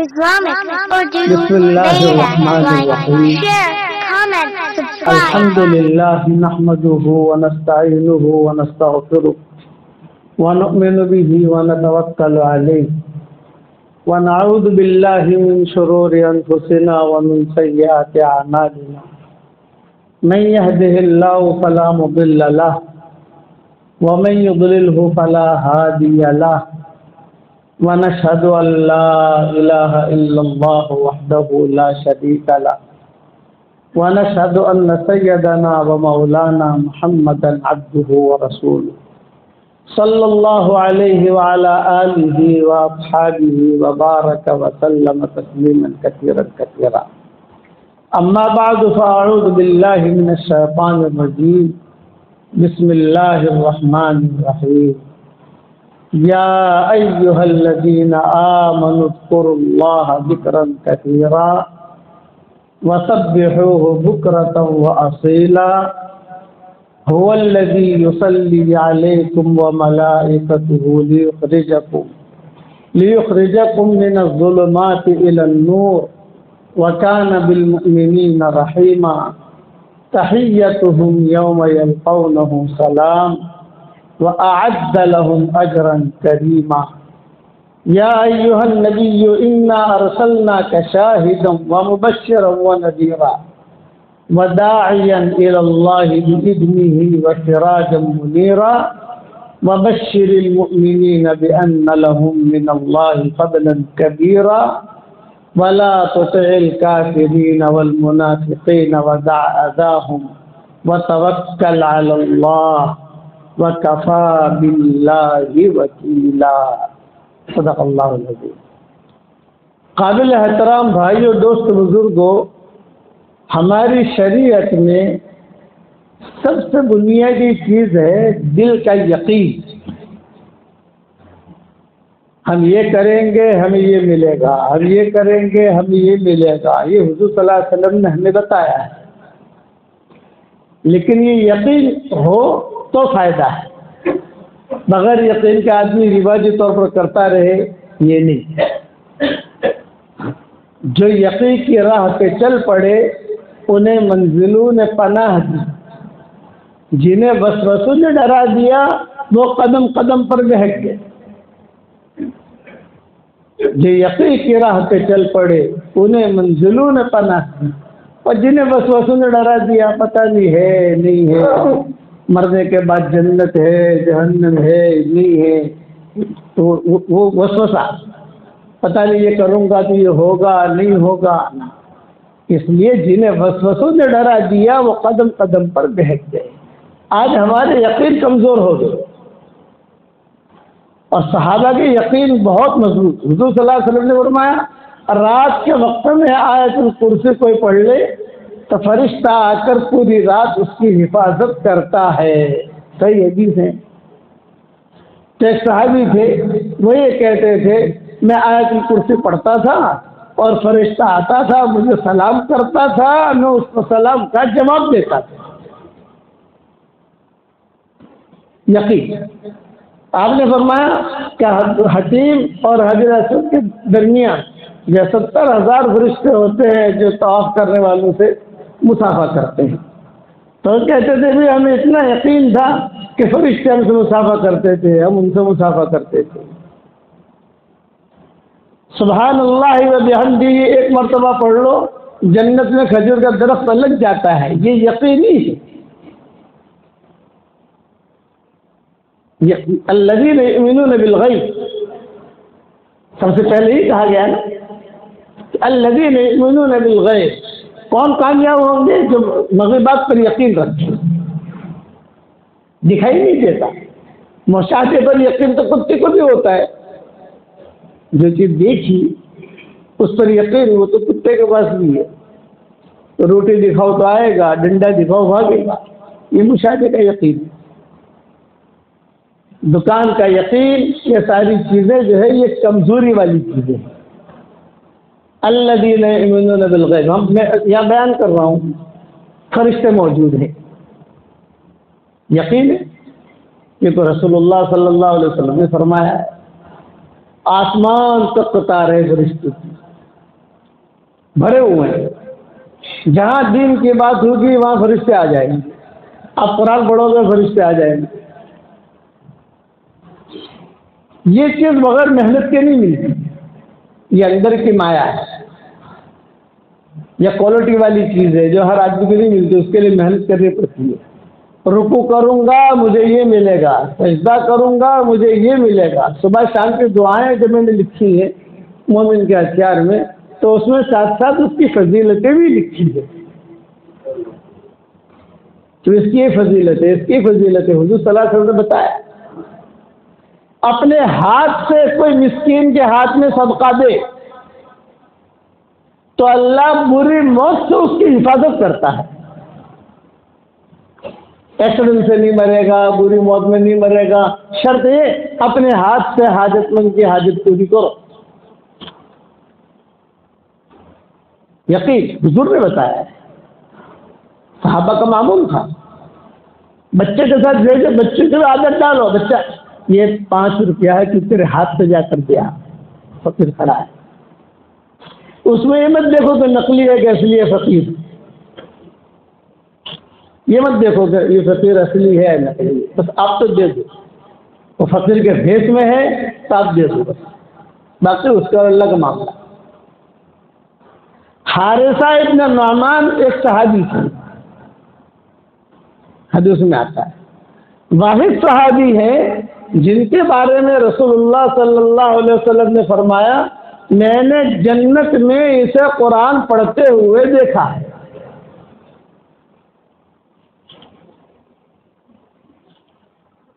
Islamic Urdu بسم اللہ الرحمن الرحیم Share, comment, subscribe. الحمد للہ نحمده ونستعینه ونستغفره ونؤمن به ونتوکل علیہ ونعوذ باللہ من شرور انفسنا ومن سیئات اعمالنا من يهده الله فلا مضل له ومن يضلله فلا هادي له ونشهد أن لا إله إلا الله وحده لا شريك له ونشهد أن سيدنا ومولانا محمدا عبده ورسوله صلى الله عليه وعلى آله وأصحابه وبارك وسلم تسليما كثيرا كثيرا أما بعد فأعوذ بالله من الشيطان الرجيم بسم الله الرحمن الرحيم يا أيها الذين آمنوا اذكروا الله ذكرا كثيرا وسبحوه بكرة وأصيلا هو الذي يصلي عليكم وملائكته ليخرجكم من الظلمات إلى النور وكان بالمؤمنين رحيما تحيتهم يوم يلقونه سلام وأعد لهم أجرا كريما يا أيها النبي إنا أرسلناك شاهدا ومبشرا ونذيرا وداعيا إلى الله بإذنه وسراجا منيرا وبشر المؤمنين بأن لهم من الله فضلا كبيرا ولا تطع الكافرين والمنافقين ودع أذاهم وتوكل على الله وَكَفَى بِاللَّهِ وَكِيلًا صدق اللہ العظیم۔ قابل احترام بھائیو، دوست، بزرگوں، ہماری شریعت میں سب سے بنیادی چیز ہے دل کا یقین۔ ہم یہ کریں گے ہمیں یہ ملے گا، ہم یہ کریں گے ہمیں یہ ملے گا، یہ حضور صلی اللہ علیہ وسلم نے ہمیں بتایا ہے۔ لیکن یہ یقین ہو تو فائدہ ہے، بغیر یقین کے آدمی رواجی طور پر کرتا رہے یہ نہیں۔ جو یقین کی راہ پہ چل پڑے انہیں منزلوں نے پناہ دی، جنہیں وسوسوں نے ڈرا دیا وہ قدم قدم پر بہک گئے۔ جو یقین کی راہ پہ چل پڑے انہیں منزلوں نے پناہ دی، اور جنہیں وسوسوں نے ڈرا دیا پتہ نہیں ہے نہیں ہے، مرنے کے بعد جنت ہے جہنم ہے نہیں ہے، تو وہ وسوسہ پتہ نہیں یہ کروں گا تو یہ ہوگا نہیں ہوگا۔ اس لیے جنہیں وسوسوں نے ڈرا دیا وہ قدم قدم پر بہک گئے۔ آج ہمارے یقین کمزور ہو گئے، اور صحابہ کے یقین بہت مضبوط۔ حضور صلی اللہ علیہ وسلم نے فرمایا رات کے وقت میں آیت الکرسی کوئی پڑھ لے تو فرشتہ آ کر پوری رات اس کی حفاظت کرتا ہے۔ صحیح حدیث ہے۔ تو ایک صحابی تھے، وہ یہ کہتے تھے میں آیت الکرسی پڑھتا تھا اور فرشتہ آتا تھا مجھے سلام کرتا تھا، میں اس کو سلام کا جواب دیتا تھا۔ یقین۔ آپ نے فرمایا کہ حتیم اور حجر اسود کے درمیان یہ 70,000 فرشتے ہوتے ہیں جو طواف کرنے والوں سے مسافہ کرتے ہیں۔ تو کہتے تھے بھی ہمیں اتنا یقین تھا کہ فرشتے ہم سے مسافہ کرتے تھے، ہم ان سے مسافہ کرتے تھے۔ سبحان اللہ و بحمدہ ایک مرتبہ پڑھ لو جنت میں کھجور کا درخت لگ جاتا ہے، یہ یقینی ہے۔ الذین یؤمنون بالغیب، سب سے پہلے ہی کہا گیا نا الذین یؤمنون بالغیب۔ کون کامیاب ہوں گے؟ جو مغیبات پر یقین رکھتے، دکھائی نہیں دیتا۔ مشاہدے پر یقین تو کتے کو بھی ہوتا ہے، جو چیز دیکھی اس پر یقین وہ تو کتے کے پاس بھی ہے۔ تو روٹی دکھاؤ تو آئے گا، ڈنڈا دکھاؤ بھاگے گا، یہ مشاہدے کا یقین ہے۔ دکان کا یقین، یہ ساری چیزیں جو ہے یہ کمزوری والی چیزیں ہیں۔ الذین یؤمنون بالغیب، میں یہاں بیان کر رہا ہوں فرشتے موجود ہیں، یقین ہے۔ یہ تو رسول اللہ صلی اللہ علیہ وسلم نے فرمایا ہے۔ آسمان تک اتارے فرشتے، بھرے ہوئے ہیں. جہاں دین کی بات ہوگی وہاں فرشتے آ جائیں گے. آپ قرآن پڑھو گے فرشتے آ جائیں گے. یہ چیز بغیر محنت کے نہیں ملتی. یہ اندر کی مایا ہے. یہ کوالٹی والی چیز ہے جو ہر آدمی کو نہیں ملتی. اس کے لیے محنت کرنی پڑتی ہے. رکوع کروں گا مجھے یہ ملے گا, سجدہ کروں گا مجھے یہ ملے گا. صبح شام کی دعائیں جو میں نے لکھی ہے مومن کے ہتھیار میں, تو اس میں ساتھ ساتھ اس کی فضیلتیں بھی لکھی ہے. تو اس کی فضیلت ہے, اس کی فضیلت ہے. حضور صلی اللہ علیہ وسلم نے بتایا اپنے ہاتھ سے کوئی مسکین کے ہاتھ میں صدقہ دے تو اللہ بری موت سے اس کی حفاظت کرتا ہے. ایکسیڈنٹ سے نہیں مرے گا, بری موت میں نہیں مرے گا. شرط یہ اپنے ہاتھ سے حاجت مند کی حاجت پوری کرو. یقین حضور نے بتایا ہے, صحابہ کا معمول تھا. بچے کے ساتھ بھیجو, بچے سے عادت ڈالو. بچہ یہ 5 روپیہ ہے کہ تیرے ہاتھ سے جا کر دیا, فقیر کھڑا ہے. اس میں یہ مت دیکھو کہ نقلی ہے کہ اصلی ہے فقیر. یہ مت دیکھو کہ یہ فقیر اصلی ہے نقلی ہے. بس آپ تو دے دو. وہ فقیر کے بھیس میں ہے تو آپ دے دو بس. باقی اس کا اللہ کا معاملہ. حارثہ ابن نعمان ایک صحابی تھے, حدیث میں آتا ہے. واحد صحابی ہے جن کے بارے میں رسول اللہ صلی اللہ علیہ وسلم نے فرمایا میں نے جنت میں اسے قرآن پڑھتے ہوئے دیکھا ہے.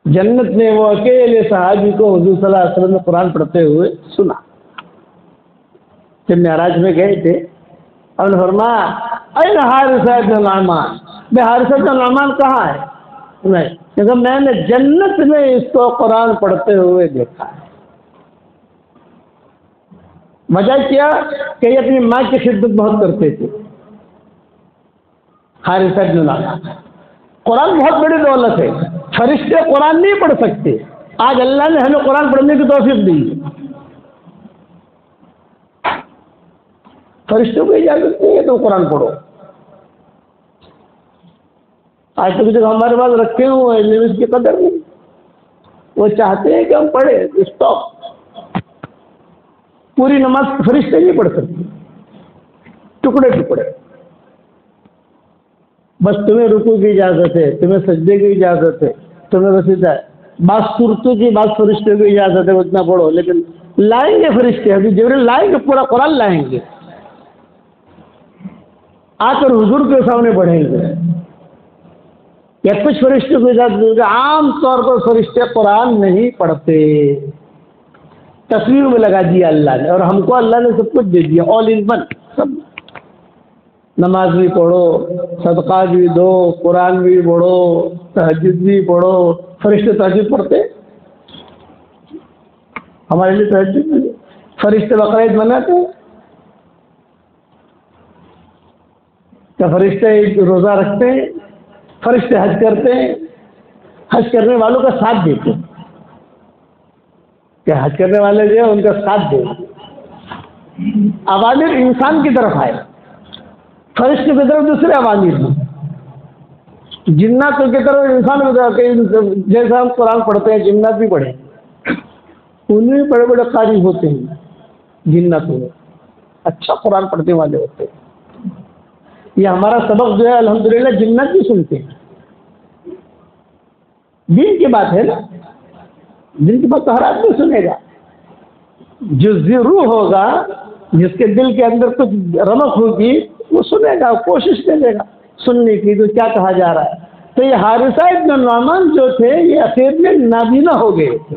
جنت میں وہ اکیلے صحابی کو حضور صلی اللہ علیہ وسلم نے قرآن پڑھتے ہوئے سنا. جب معراج میں گئے تھے اور نے فرمایا این حارثہ بن نعمان, بے حارثہ بن نعمان کہاں ہے؟ نہیں, لیکن میں نے جنت میں اس کو قرآن پڑھتے ہوئے دیکھا ہے. وجہ کیا کہ یہ اپنی ماں کی خدمت بہت کرتے تھے. حارثہ بن نعمان, قرآن بہت بڑی دولت ہے. فرشتے قرآن نہیں پڑھ سکتے. آج اللہ نے ہمیں قرآن پڑھنے کی توفیق دی. فرشتوں کو اجازت نہیں ہے تو قرآن پڑھو. آج تو کچھ ہمارے پاس رکھے ہوئے ہیں اس کی قدر نہیں. وہ چاہتے ہیں کہ ہم پڑھیں. اسٹاپ. پوری نماز فرشتے نہیں پڑھ سکتے, ٹکڑے ٹکڑے. بس تمہیں رکوع کی اجازت ہے, تمہیں سجدے کی اجازت ہے, تمہیں بس اتنا ہے. بعض صورتوں کی بعض فرشتے کی اجازت ہے اتنا پڑھو. لیکن لائیں گے فرشتے, ابھی جبریل لائیں گے, پورا قرآن لائیں گے, آ کر حضور کے سامنے پڑھیں گے. یا کچھ فرشتوں کی اجازت دیں گے. عام طور پر فرشتے قرآن نہیں پڑھتے. تصویر میں لگا دیا اللہ نے, اور ہم کو اللہ نے سب کچھ دے دیا, آل ان ون. سب نماز بھی پڑھو, صدقہ بھی دو, قرآن بھی پڑھو, تہجد بھی پڑھو. فرشتے تہجد پڑھتے, ہمارے لیے تہجد نہیں. فرشتے بقرعید مناتے ہیں کیا؟ فرشتے روزہ رکھتے ہیں, فرشتے حج کرتے ہیں, حج کرنے والوں کا ساتھ دیتے ہیں. کہ حج کرنے والے جو ہیں ان کا ساتھ دیں. عوامر انسان کی طرف آئے, فرشتے کی طرف دوسرے عوامر ہیں. جنات کی طرف انسان کی طرف, جیسا ہم قرآن پڑھتے ہیں جنات بھی پڑھیں, ان میں بڑے بڑے قاری ہوتے ہیں جنات میں, اچھا قرآن پڑھنے والے ہوتے ہیں. یہ ہمارا سبق جو ہے الحمدللہ جنات بھی سنتے ہیں. دین کی بات ہے نا, دین کی بات تو ہر آدمی سنے گا. جو روح ہوگا, جس کے دل کے اندر کچھ رمق ہوگی, وہ سنے گا, کوشش کرے گا سننے کی تو کیا کہا جا رہا ہے. تو یہ حارثہ ابن نعمان جو تھے یہ اخیر میں نابینا ہو گئے تھے,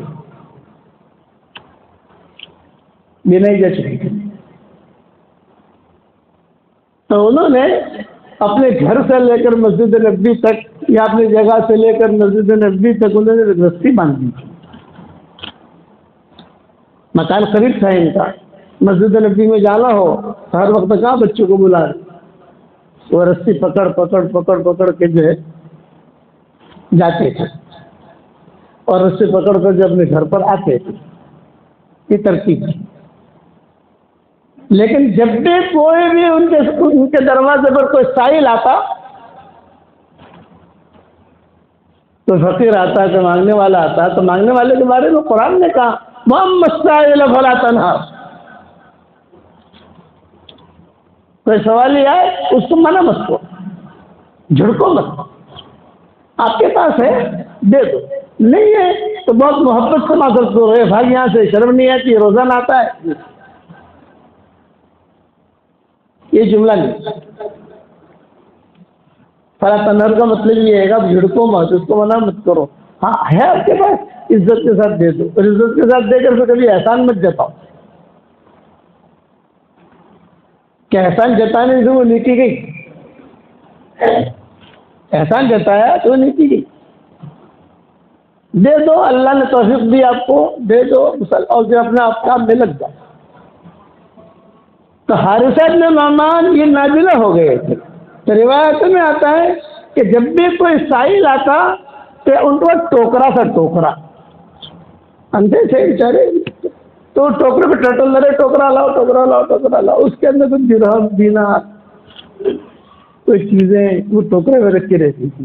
بینائی جا چکی تھی. تو انہوں نے اپنے گھر سے لے کر مسجد نبوی تک یا اپنی جگہ سے لے کر مسجد نبوی تک انہوں نے رسی باندھ دی تھی. مکان قریب تھا ان کا, مسجد نبوی میں جانا ہو ہر وقت کہاں بچوں کو بلا رہے, وہ رسی پکڑ پکڑ پکڑ پکڑ کے جو ہے جاتے تھے, اور رسی پکڑ کر جو اپنے گھر پر آتے تھے. یہ ترتیب تھی. لیکن جب بھی کوئی بھی ان کے دروازے پر کوئی سائل آتا، تو فقیر آتا، تو مانگنے والا آتا، تو مانگنے والے کے بارے میں قرآن نے کہا وَأَمَّا السَّائِلَ فَلَا تَنْهَرْ، کوئی سوالی آئے اس کو منع مت کرو، جھڑکو مت، آپ کے پاس ہے دے دو، نہیں ہے تو بہت محبت سے معذرت کرو، اے بھائی یہاں سے شرم نہیں آتی، روزانہ آتا ہے، یہ جملہ نہیں۔ فلا تنہر کا مطلب یہ ہے کہ جھڑکو مت، اس کو منع مت کرو، ہاں ہے آپ کے پاس عزت کے ساتھ دے دو، اور عزت کے ساتھ دے کر تو کبھی احسان مت جتاؤ کہ احسان جتانے سے وہ نیکی گئی، احسان جتایا تو نیکی گئی، دے دو، اللہ نے توفیق دی آپ کو، دے دو اور جو اپنے آپ کام میں لگ جائے۔ تو حارثہ بن نعمان یہ نازلہ ہو گئے تھے، تو روایت میں آتا ہے کہ جب بھی کوئی سائل آتا تو ان کو ٹوکرا سا ٹوکرا، اندھے تھے بیچارے، تو ٹوکرے پہ ٹٹل رہے، ٹوکرا لاؤ ٹوکرا لاؤ ٹوکرا لاؤ، اس کے اندر کچھ درہم دینار کوئی چیزیں وہ ٹوکرے میں رکھی رہتی تھی،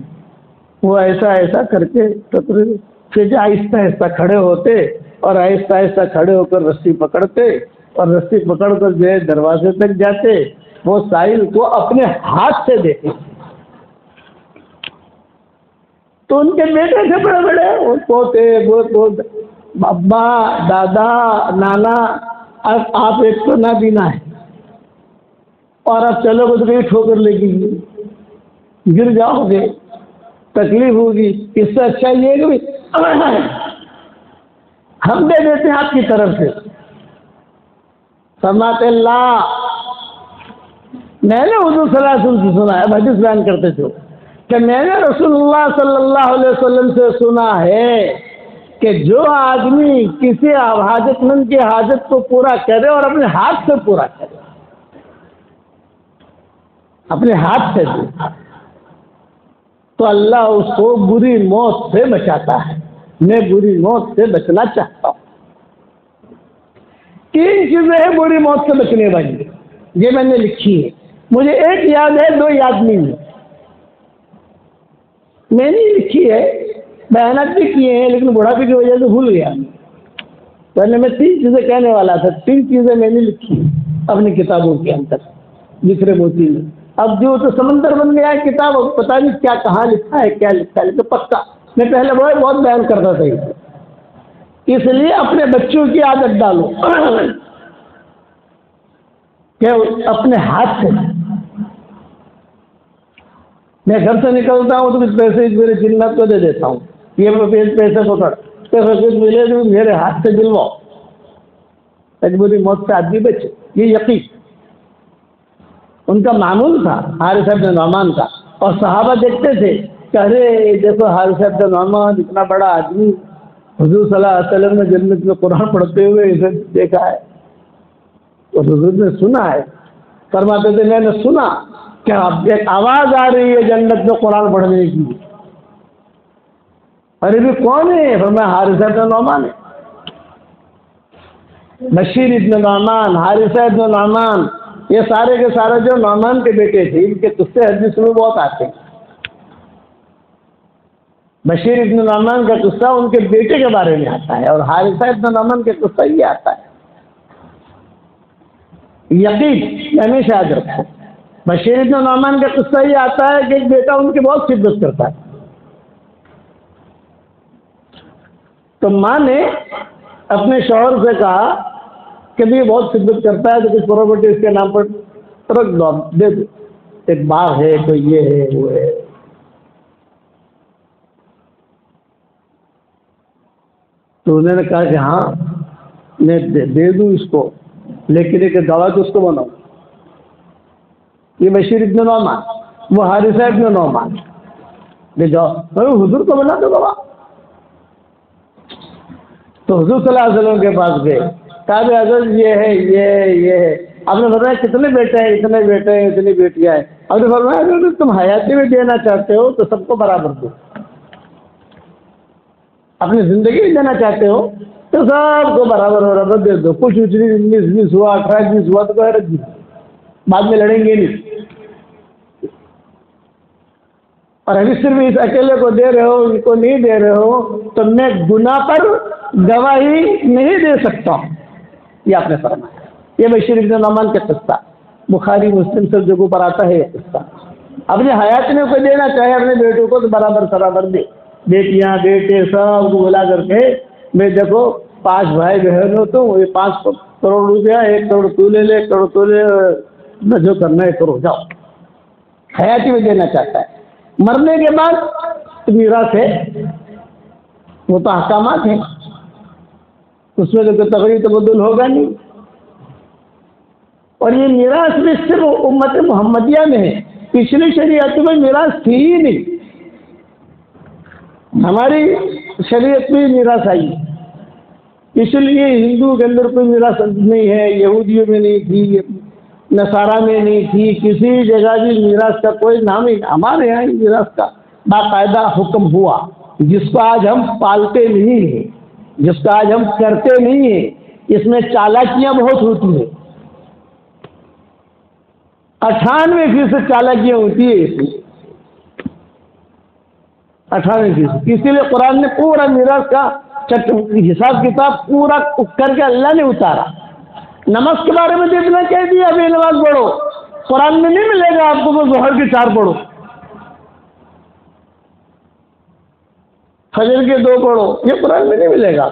وہ ایسا ایسا کر کے ٹوکرے پھر آہستہ آہستہ کھڑے ہوتے اور آہستہ آہستہ کھڑے ہو کر رسی پکڑتے اور رسی پکڑ کر جو ہے دروازے تک جاتے، وہ سائل کو اپنے ہاتھ سے دیتے، تو ان کے بیٹے تھے بڑے بڑے، وہ پوتے ابا دادا نانا، آپ ایک تو نابینا ہے اور اب چلو گے تو کہیں ٹھوکر لگے گی، گر جاؤ گے، تکلیف ہوگی، اس سے اچھا یہ ہے کہ ہم دے دیتے ہیں آپ کی طرف سے۔ فرماتے اللہ، میں نے حضور صلی اللہ علیہ وسلم سے سنا ہے، حدیث بیان کرتے تھے کہ میں نے رسول اللہ صلی اللہ علیہ وسلم سے سنا ہے کہ جو آدمی کسی حاجت مند کی حاجت کو پورا کرے اور اپنے ہاتھ سے پورا کرے، اپنے ہاتھ سے دے، تو اللہ اس کو بری موت سے بچاتا ہے۔ میں بری موت سے بچنا چاہتا ہوں۔ 3 چیزیں ہیں بری موت سے بچنے والی، یہ میں نے لکھی ہے، مجھے ایک یاد ہے، 2 یاد نہیں ہے، میں نے لکھی ہے، بیانات بھی کیے ہیں لیکن بڑھاپے کی وجہ سے بھول گیا، پہلے میں 3 چیزیں کہنے والا تھا، 3 چیزیں میں نے لکھی اپنی کتابوں کے اندر، بکھرے موتی میں، اب جو تو سمندر بن گیا ہے کتاب، پتہ نہیں کیا کہاں لکھا ہے کیا لکھا ہے، لیکن پکا میں پہلے بہت بیان کرتا تھا، اس لیے اپنے بچوں کی عادت ڈالو کہ اپنے ہاتھ سے، میں گھر سے نکلتا ہوں تو کچھ پیسے میرے جنات کو دے دیتا ہوں، یہ پیسے پکڑ، پیسے ملے تو میرے ہاتھ سے دلواؤ تاکہ میری موت سے آدمی بچے، یہ یقین ان کا معمول تھا حارثہ بن نعمان کا، اور صحابہ دیکھتے تھے کہ ارے دیکھو حارثہ بن نعمان اتنا بڑا آدمی، حضور صلی اللہ علیہ وسلم نے جنت میں قرآن پڑھتے ہوئے اسے دیکھا ہے اور حضور نے سنا ہے، فرماتے تھے میں نے سنا کہ اب ایک آواز آ رہی ہے جنت میں قرآن پڑھنے کی، ارے بھی کون ہے؟ فرمایا حارثہ بن نعمان ہے، بشیر ابن نعمان، حارثہ ابن نعمان، یہ سارے کے سارے جو نعمان کے بیٹے تھے، ان کے قصے حدیث میں بہت آتے ہیں۔ بشیر ابن نعمان کا قصہ ان کے بیٹے کے بارے میں آتا ہے اور حارثہ ابن نعمان کا قصہ یہ آتا ہے، یقین ہمیشہ یاد رکھو، بشیر ابن نعمان کا قصہ یہ آتا ہے کہ ایک بیٹا ان کی بہت خدمت کرتا ہے، تو ماں نے اپنے شوہر سے کہا کہ بھی بہت خدمت کرتا ہے تو کچھ پراپرٹی اس کے نام پر رکھ دو، دے دو، ایک باغ ہے تو یہ ہے وہ ہے، تو انہوں نے کہا کہ ہاں میں دے دوں اس کو، لیکن ایک گواہ تو اس کو بناؤ، یہ بشیر ابن نعمان، وہ حارثہ ابن نعمان، لے جاؤ حضور کو بنا دو گواہ، تو حضور صلی اللہ علیہ وسلم کے پاس گئے، کہا کہ حضرت یہ ہے یہ ہے، آپ نے فرمایا کتنے بیٹے ہیں؟ اتنے بیٹے ہیں، اتنی بیٹیاں ہیں، آپ نے فرمایا اگر تم حیاتی میں دینا چاہتے ہو تو سب کو برابر دو، اپنی زندگی میں دینا چاہتے ہو تو سب کو برابر برابر دے دو، کچھ 19 ہوا 18 ہوا تو رکھ دی، بعد میں لڑیں گے نہیں۔ اور ابھی صرف اس اکیلے کو دے رہے ہو، ان کو نہیں دے رہے ہو، تو میں گناہ پر گواہی نہیں دے سکتا ہوں، یہ آپ نے فرمایا۔ یہ بشیر بن نعمان کا قصہ بخاری مسلم سب جگہوں پر آتا ہے۔ یہ قصہ اپنے حیات میں کوئی دینا چاہے اپنے بیٹوں کو تو برابر دے، بیٹیاں بیٹے سب کو بلا کر کے میں دیکھو 5 بھائی بہن ہو تو یہ 5 کروڑ روپیہ، 1 کروڑ تو لے لے، 1 کروڑ تو لے، میں جو کرنا ہے کرو، جاؤ۔ حیاتی میں دینا چاہتا ہے۔ مرنے کے بعد میراث ہے، وہ تو احکامات ہیں، اس میں تو کوئی تغیر تبدل ہوگا نہیں۔ اور یہ میراث بھی صرف امت محمدیہ میں ہے، پچھلی شریعت میں میراث تھی ہی نہیں۔ ہماری شریعت میں میراث آئی، اس لیے ہندو کے اندر کوئی میراث نہیں ہے، یہودیوں میں نہیں تھی، نصارہ میں نہیں تھی، کسی جگہ بھی میراث کا کوئی نام ہی۔ ہمارے یہاں میراث کا باقاعدہ حکم ہوا، جس کو آج ہم پالتے نہیں ہیں، جس کو آج ہم کرتے نہیں ہیں۔ اس میں چالاکیاں بہت ہوتی ہیں، 98% چالاکیاں ہوتی ہے اس میں، 98%۔ اسی لیے قرآن نے پورا میراث کا حساب کتاب پورا کر کے اللہ نے اتارا۔ نماز کے بارے میں جتنا کہہ دیا ابھی نماز پڑھو، قرآن میں نہیں ملے گا آپ کو وہ ظہر کے 4 پڑھو، فجر کے 2 پڑھو، یہ قرآن میں نہیں ملے گا،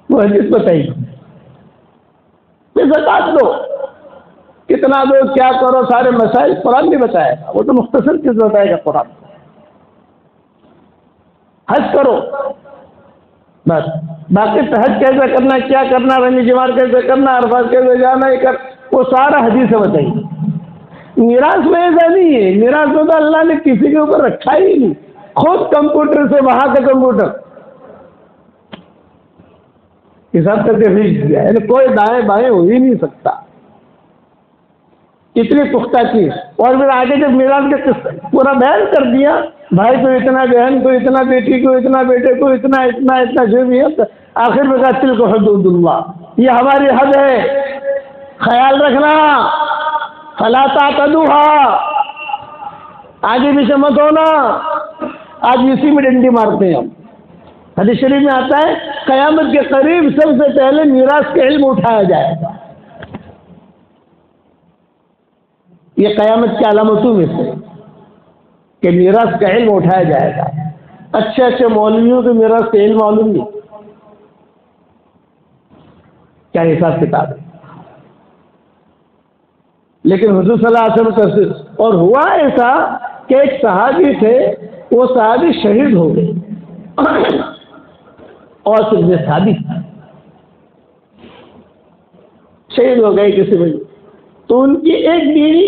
وہ حدیث بتائیے۔ زکات دو، کتنا دو، کیا کرو، سارے مسائل قرآن نہیں بتائے گا، وہ تو مختصر چیز بتائے گا قرآن۔ حج کرو بس، باقی حج کیسے کرنا، کیا کرنا، رمی جمار کیسے کرنا، عرفات کیسے جانا، یہ کر، وہ سارا حدیث سے بتائیے۔ میراث میں ایسا نہیں ہے، میراث میں تو اللہ نے کسی کے اوپر رکھا ہی نہیں، خود کمپیوٹر سے وہاں کا کمپیوٹر حساب کر کے بھیج دیا، یعنی کوئی دائیں بائیں ہو ہی نہیں سکتا، اتنی پختہ چیز۔ اور پھر آگے جب میراث کا پورا بیان کر دیا، بھائی کو اتنا، بہن کو اتنا، بیٹی کو اتنا، بیٹے کو اتنا، اتنا جو بھی ہے، آخر میں کہا تلک حدود اللہ، یہ ہماری حد ہے، خیال رکھنا، فلا تعتدوها، آگے پیچھے مت ہونا۔ آج اسی میں ڈنڈی مارتے ہیں ہم۔ حدیث شریف میں آتا ہے قیامت کے قریب سب سے پہلے میراث کا علم اٹھایا جائے گا، یہ قیامت کی علامتوں میں سے کہ میراث کا علم اٹھایا جائے گا۔ اچھے مولویوں کے میراث کا علم معلوم نہیں، کیا حساب کتاب ہے، لیکن حضور صلی اللہ علیہ وسلم تفسیر۔ اور ہوا ایسا کہ ایک صحابی تھے، وہ صحابی شہید ہو گئے، اور صرف ثابت شہید ہو گئے کسی وجہ، تو ان کی ایک بیوی،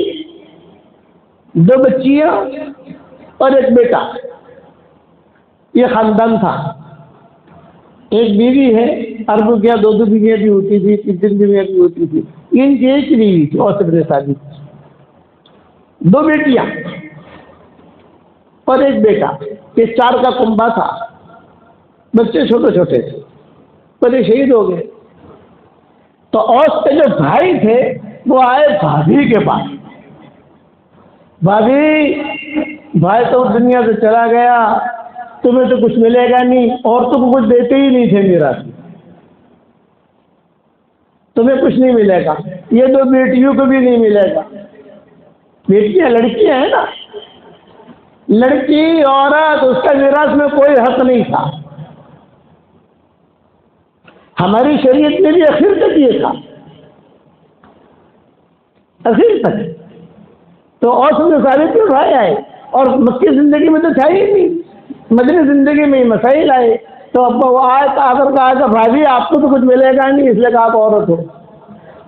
2 بچیاں اور ایک بیٹا، یہ خاندان تھا۔ ایک بیوی ہے، عرب کیا 2 بیویاں بھی ہوتی تھی، 3 بیویاں بھی ہوتی تھی، ان کی ایک بیوی تھی اور صرف ثابت، 2 بیٹیاں اور ایک بیٹا، یہ 4 کا کنبہ تھا، بچے چھوٹے چھوٹے تھے، پر یہ شہید ہو گئے۔ تو اوس کے جو بھائی تھے وہ آئے بھابھی کے پاس، بھابھی بھائی تو دنیا سے چلا گیا، تمہیں تو کچھ ملے گا نہیں، عورتوں کو کچھ دیتے ہی نہیں تھے میراث میں، تمہیں کچھ نہیں ملے گا، یہ 2 بیٹیوں کو بھی نہیں ملے گا۔ بیٹیاں لڑکیاں ہیں نا، لڑکی عورت، اس کا میراث میں کوئی حق نہیں تھا۔ ہماری شریعت میں بھی اخیر تک یہ تھا، اخیر تک۔ تو اور سب سے سارے کیوں بھائی آئے، اور مکی زندگی میں تو تھا ہی نہیں، مدنی زندگی میں مسائل آئے، تو اب وہ آئے تو آخر کہا کہ بھابھی آپ کو تو کچھ ملے گا نہیں، اس لیے کہ آپ عورت ہو،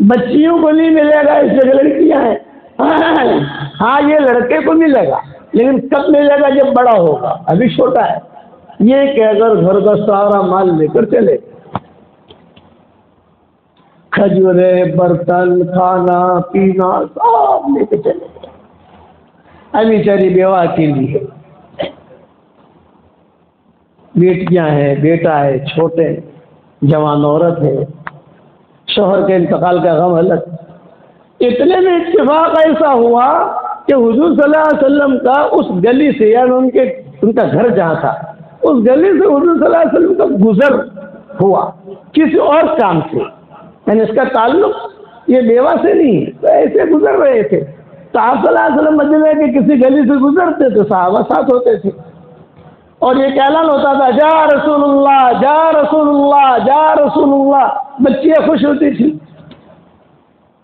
بچیوں کو نہیں ملے گا اس لیے لڑکیاں ہیں، ہاں یہ لڑکے کو ملے گا، لیکن کب ملے گا جب بڑا ہوگا، ابھی چھوٹا ہے۔ یہ کہ اگر گھر کا سارا مال لے کر چلے، کھجورے، برتن، کھانا پینا سب لے کے چلے گئے، ابھی بیچاری بیوہ کے لیے، بیٹیاں ہیں، بیٹا ہے، چھوٹے، جوان عورت ہے، شوہر کے انتقال کا غم الگ۔ اتنے میں اتفاق ایسا ہوا کہ حضور صلی اللہ علیہ وسلم کا اس گلی سے، یعنی ان کا گھر جہاں تھا اس گلی سے حضور صلی اللہ علیہ وسلم کا گزر ہوا کسی اور کام سے، یعنی اس کا تعلق یہ بیوہ سے نہیں ہے، تو ایسے گزر رہے تھے تو آپ صلی اللہ علیہ وسلم مدینے کے کسی گلی سے گزرتے تو صحابہ ساتھ ہوتے تھے اور یہ اعلان ہوتا تھا جا رسول اللہ، جا رسول اللہ، جا رسول اللہ، بچیاں خوش ہوتی تھی۔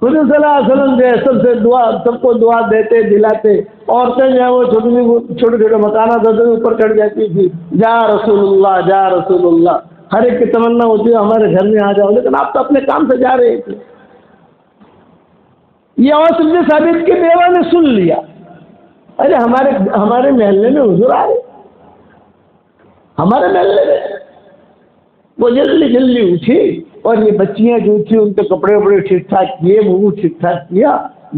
حضور صلی اللہ علیہ وسلم جو ہے سب سے دعا، سب کو دعا دیتے دلاتے، عورتیں جو ہے وہ چھوٹے چھوٹے مکانات ہوتے اوپر چڑھ جاتی تھی، جا رسول اللہ، جا رسول اللہ، ہر ایک کی تمنا ہوتی ہے ہمارے گھر میں آ جاؤ، لیکن آپ تو اپنے کام سے جا رہے تھے۔ یہ اوس بن ثابت کی بیوہ نے سن لیا، ارے ہمارے محلے میں حضور آ رہے، ہمارے محلے میں۔ وہ جلدی جلدی اٹھی اور یہ بچیاں جو تھی ان کے کپڑے وپڑے ٹھیک ٹھاک کیے، منہ ٹھیک ٹھاک کیا،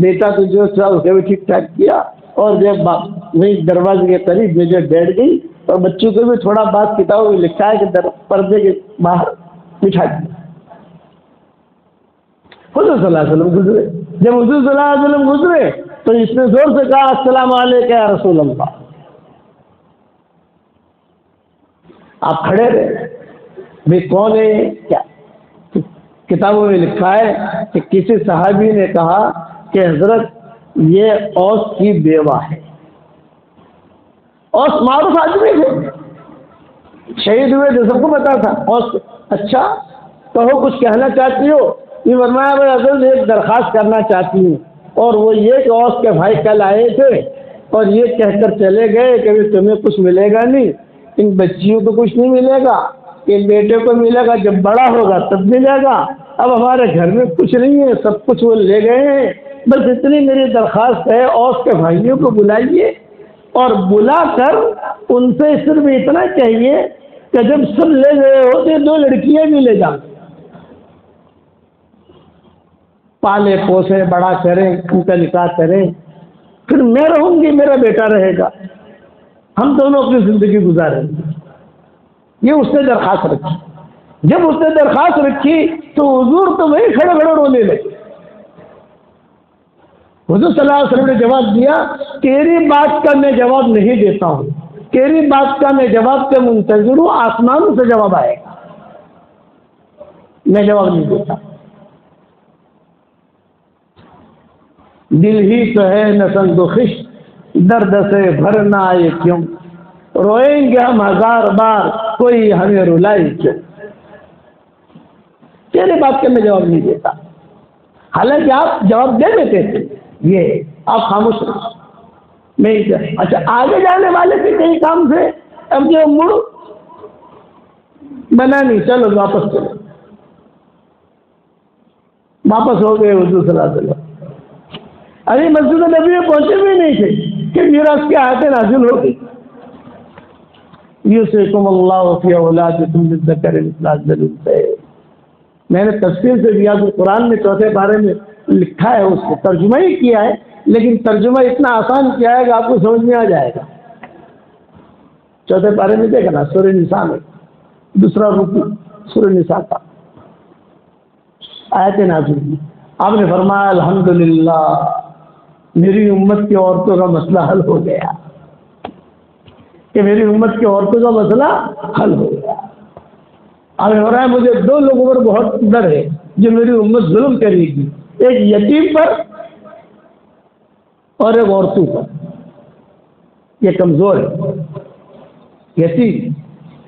بیٹا تو جو تھا اسے بھی ٹھیک ٹھاک کیا، اور جب وہی دروازے کے قریب جو بیٹھ گئی اور بچوں کو بھی تھوڑا بات کتابوں میں لکھا ہے کہ پردے کے باہر بٹھا دیا۔ حضور صلی اللہ علیہ وسلم گزرے، جب حضور صلی اللہ علیہ وسلم گزرے تو اس نے زور سے کہا السلام علیکم یا رسول اللہ۔ آپ کھڑے رہے، بھی کون ہے کیا؟ کتابوں میں لکھا ہے کہ کسی صحابی نے کہا کہ حضرت یہ اوس کی بیوہ ہے۔ اوس معروف آدمی تھے، شہید ہوئے تو سب کو پتا تھا اوس۔ اچھا کہو کچھ کہنا چاہتی ہو؟ یہ فرمایا بھائی حضرت ایک درخواست کرنا چاہتی ہوں، اور وہ یہ کہ اوس کے بھائی کل آئے تھے اور یہ کہہ کر چلے گئے کہ تمہیں کچھ ملے گا نہیں، ان بچیوں کو کچھ نہیں ملے گا، ان بیٹے کو ملے گا جب بڑا ہوگا تب ملے گا، اب ہمارے گھر میں کچھ نہیں ہے، سب کچھ وہ لے گئے ہیں، بس اتنی میری درخواست ہے اوس کے بھائیوں کو بلائیے اور بلا کر ان سے صرف اتنا چاہیے کہ جب سب لے گئے ہو تو 2 لڑکیاں بھی لے جائیں، پالے پوسے بڑا کریں، ان کا نکاح کریں، پھر میں رہوں گی میرا بیٹا رہے گا، ہم دونوں اپنی زندگی گزاریں گے۔ یہ اس نے درخواست رکھی۔ جب اس نے درخواست رکھی تو حضور تو وہی کھڑے کھڑے رونے لگے۔ حضور صلی اللہ علیہ وسلم نے جواب دیا تیری بات کا میں جواب نہیں دیتا ہوں، تیری بات کا میں جواب کے منتظر ہوں، آسمان سے جواب آئے گا، میں جواب نہیں دیتا۔ دل ہی تو ہے نسند و خش، درد سے بھرنا آئے کیوں، روئیں گے ہم 1000 بار کوئی ہمیں رلائے کیوں۔ تیرے بات کا میں جواب نہیں دیتا، حالانکہ آپ جواب دے دیتے تھے، یہ آپ خاموش رہے۔ میں اچھا آگے جانے والے تھے کہیں کام سے، اب جو مڑ بنا نہیں، چلو واپس چلو، واپس ہو گئے حضور صلی اللہ علیہ وسلم۔ ابھی مسجد نبی میں پہنچے بھی نہیں تھے کہ میراث کی آیتیں نازل ہو گئی، یوصیکم اللہ فی اولادکم للذکر مثل حظ الانثیین۔ میں نے تفصیل سے ریاض القرآن میں 4 پارے میں لکھا ہے، اس کو ترجمہ ہی کیا ہے، لیکن ترجمہ اتنا آسان کیا ہے کہ آپ کو سمجھ میں آ جائے گا۔ 4 پارے میں دیکھنا سورہ نساء میں 2 رکوع سورہ نساء کا آیت نازل کی۔ آپ نے فرمایا الحمدللہ میری امت کی عورتوں کا مسئلہ حل ہو گیا، کہ میری امت کی عورتوں کا مسئلہ حل ہو گیا۔ اب ہو رہا ہے مجھے 2 لوگوں پر بہت ڈر ہے جو میری امت ظلم کرے گی، ایک یتیم پر اور ایک عورتوں پر۔ یہ کمزور ہے، یتیم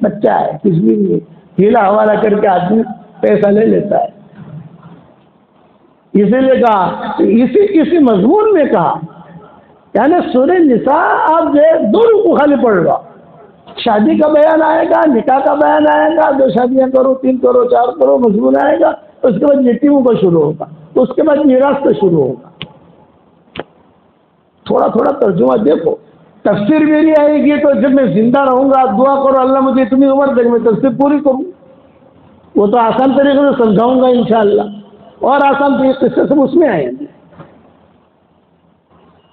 بچہ ہے، کچھ بھی نہیں، ہیلا حوالہ کر کے آدمی پیسہ لے لیتا ہے۔ اسی لیے کہا، اسی مضمون میں کہا، یعنی سورہ نساء آپ جو 2 رکوع خالی پڑھ گا، شادی کا بیان آئے گا، نکاح کا بیان آئے گا، 2 شادیاں کرو، 3 کرو، 4 کرو، مضمون آئے گا، اس کے بعد یتیموں کا شروع ہوگا، اس کے بعد میراث کا شروع ہوگا۔ تھوڑا تھوڑا ترجمہ دیکھو، تفسیر میری آئے گی تو جب میں زندہ رہوں گا آپ دعا کرو اللہ مجھے اتنی عمر دے میں تفسیر پوری کروں، وہ تو آسان طریقے سے سمجھاؤں گا انشاءاللہ، اور آسان طریقے سے سب اس میں آئیں گے،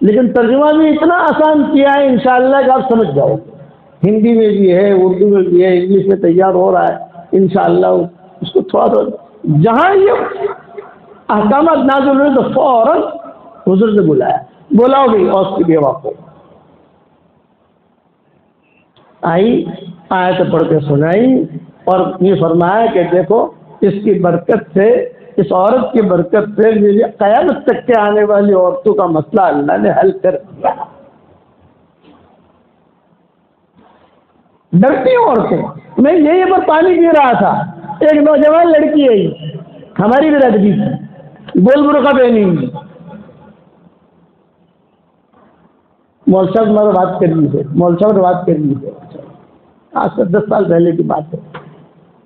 لیکن ترجمہ بھی اتنا آسان کیا ہے انشاءاللہ کہ آپ سمجھ جاؤ گے۔ ہندی میں بھی ہے، اردو میں بھی ہے، انگلش میں تیار ہو رہا ہے، انشاءاللہ اس کو تھوڑا جہاں یہ احکامات نازل ہوئے تو فوراً حضور سے بلاؤ گئی اور اس کی بیوہ کو آئی، آیت پڑھ کے سنائی اور یہ فرمایا کہ دیکھو اس کی برکت سے، اس عورت کی برکت سے میری قیامت تک کے آنے والی عورتوں کا مسئلہ اللہ نے حل کر دیا۔ ڈرتی عورتیں، میں یہیں پر پانی پی رہا تھا، ایک نوجوان لڑکی آئی ہماری برادری کی، گول برقع پہنی ہوئی، مول صاحب ہمارا بات کر لی ہے، مول صاحب نے بات کر لی ہے، آج سے 10 سال پہلے کی بات ہے۔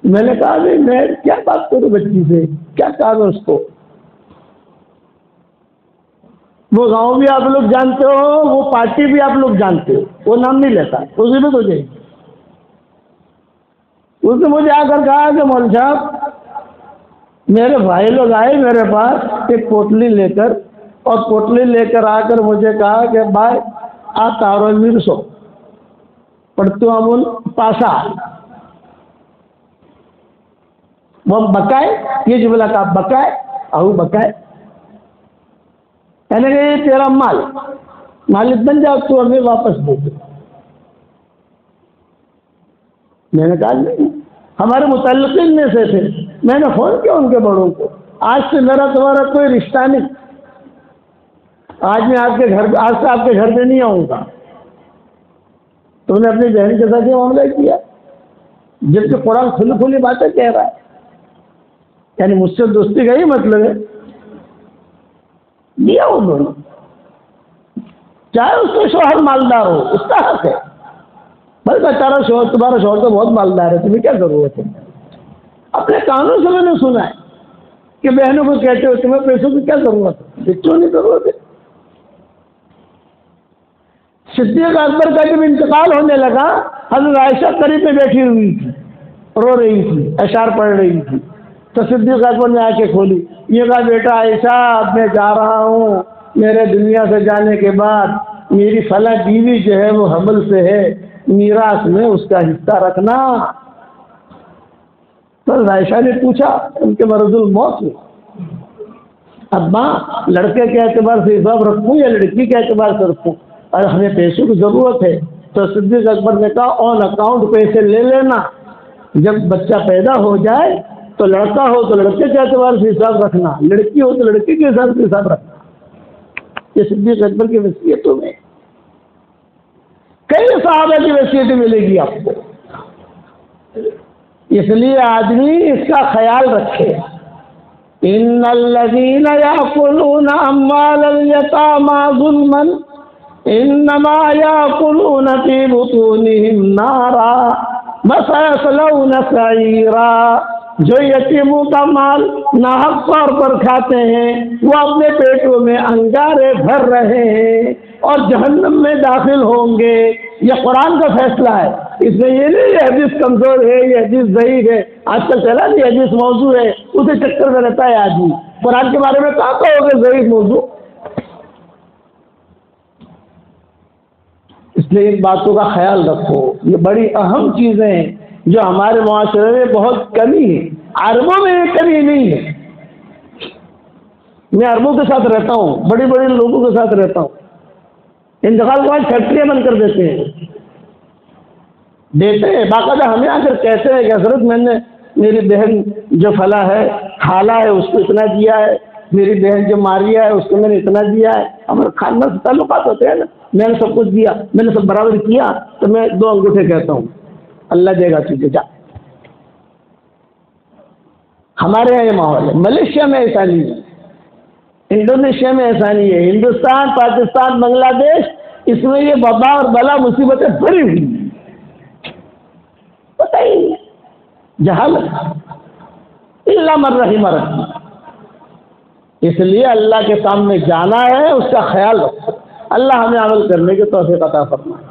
میں نے کہا میں کیا بات کروں بچی سے، کیا کہا میں اس کو، وہ گاؤں بھی آپ لوگ جانتے ہو، وہ پارٹی بھی آپ لوگ جانتے ہو، وہ نام نہیں لیتا، مصیبت ہو جائے گی۔ اس نے مجھے آ کر کہا کہ مول صاحب میرے بھائی لوگ آئے میرے پاس ایک پوٹلی لے کر، اور پوٹلی لے کر آ کر مجھے کہا کہ بھائی آ تارو میرسو پڑھتے امول پاسا وہ بکائے، یہ جملہ کا بکائے او بکائے، کہنے کہ یہ تیرا مالک بن جاؤ، تو ہمیں واپس دے دو۔ میں نے کہا نہیں، ہمارے متعلقین میں سے تھے، میں نے فون کیا ان کے بڑوں کو، آج سے میرا تمہارا کوئی رشتہ نہیں، آج میں آپ کے گھر، آج سے آپ کے گھر میں نہیں آؤں گا۔ تو نے اپنی بہن کے ساتھ یہ معاملہ کیا، جبکہ قرآن کھلی کھلی باتیں کہہ رہا ہے، یعنی مجھ سے دوستی کا ہی مطلب ہے دیا انہوں نے، چاہے اس کا شوہر مالدار ہو اس کا حق ہے، بلکہ تمہارا شوہر تو بہت مالدار ہے، تمہیں کیا ضرورت ہے؟ اپنے کانوں سے میں نے سنا ہے کہ بہنوں کو کہتے ہو تمہیں پیسوں کی کیا ضرورت ہے، کیوں نہیں ضرورت ہے؟ صدیق اکبر کا جب انتقال ہونے لگا، حضرت عائشہ قریب میں بیٹھی ہوئی تھی، رو رہی تھی، اشعار پڑھ رہی تھی، تو صدیق اکبر نے آنکھیں کھولی، یہ کہا بیٹا عائشہ اب میں جا رہا ہوں، میرے دنیا سے جانے کے بعد میری فلاں بیوی جو ہے وہ حمل سے ہے، میراث میں اس کا حصہ رکھنا۔ تو عائشہ نے پوچھا، ان کے مرض الموت میں، اب ماں لڑکے کے اعتبار سے حساب رکھوں یا لڑکی کے اعتبار سے رکھوں؟ اور ہمیں پیسوں کی ضرورت ہے۔ تو صدیق اکبر نے کہا آن اکاؤنٹ پیسے لے لینا، جب بچہ پیدا ہو جائے تو لڑکا ہو تو لڑکے کے اعتبار سے حساب رکھنا، لڑکی ہو تو لڑکی کے حساب سے حساب رکھنا۔ یہ صدیق اکبر کی وصیتوں میں کئی صحابہ کی وصیتیں ملے گی آپ کو، اس لیے آدمی اس کا خیال رکھے۔ ان الذین یاکلون اموال الیتامی ظلما انما یاکلون فی بطونہم نارا وسیصلون سعیرا، جو یتیموں کا مال ناحق طور پر کھاتے ہیں وہ اپنے پیٹوں میں انگارے بھر رہے ہیں اور جہنم میں داخل ہوں گے۔ یہ قرآن کا فیصلہ ہے، اس میں یہ نہیں یہ حدیث کمزور ہے، یہ حدیث ضعیف ہے، آج کل چلا نہیں حدیث موضوع ہے، اسے چکر میں رہتا ہے آدمی، قرآن کے بارے میں کہاں کہو گے ضعیف موضوع؟ اس لیے ان باتوں کا خیال رکھو، یہ بڑی اہم چیزیں ہیں جو ہمارے معاشرے میں بہت کمی ہے، عربوں میں یہ کمی نہیں ہے۔ میں عربوں کے ساتھ رہتا ہوں، بڑے بڑے لوگوں کے ساتھ رہتا ہوں، انتقال کے بعد فیکٹریاں بند کر دیتے ہیں باقاعدہ ہمیں آ کر کہتے ہیں کہ حضرت میں نے میری بہن جو فلاں ہے خالہ ہے اس کو اتنا دیا ہے، میری بہن جو ماریا ہے اس کو میں نے اتنا دیا ہے، ہمارے خاندان سے تعلقات ہوتے ہیں نا، میں نے سب کچھ دیا، میں نے سب برابر کیا، تو میں 2 انگوٹھے کہتا ہوں اللہ دے گا تجھے، جا۔ ہمارے یہاں یہ ماحول ہے، ملیشیا میں ایسا نہیں ہے، انڈونیشیا میں ایسا نہیں ہے، ہندوستان، پاکستان، بنگلہ دیش، اس میں یہ وبا اور بلا مصیبتیں بھری ہوئی ہیں، پتہ ہی نہیں، جہالت الا من رحم ربی۔ اس لیے اللہ کے سامنے جانا ہے، اس کا خیال رکھو، اللہ ہمیں عمل کرنے کی توفیق عطا فرمائے۔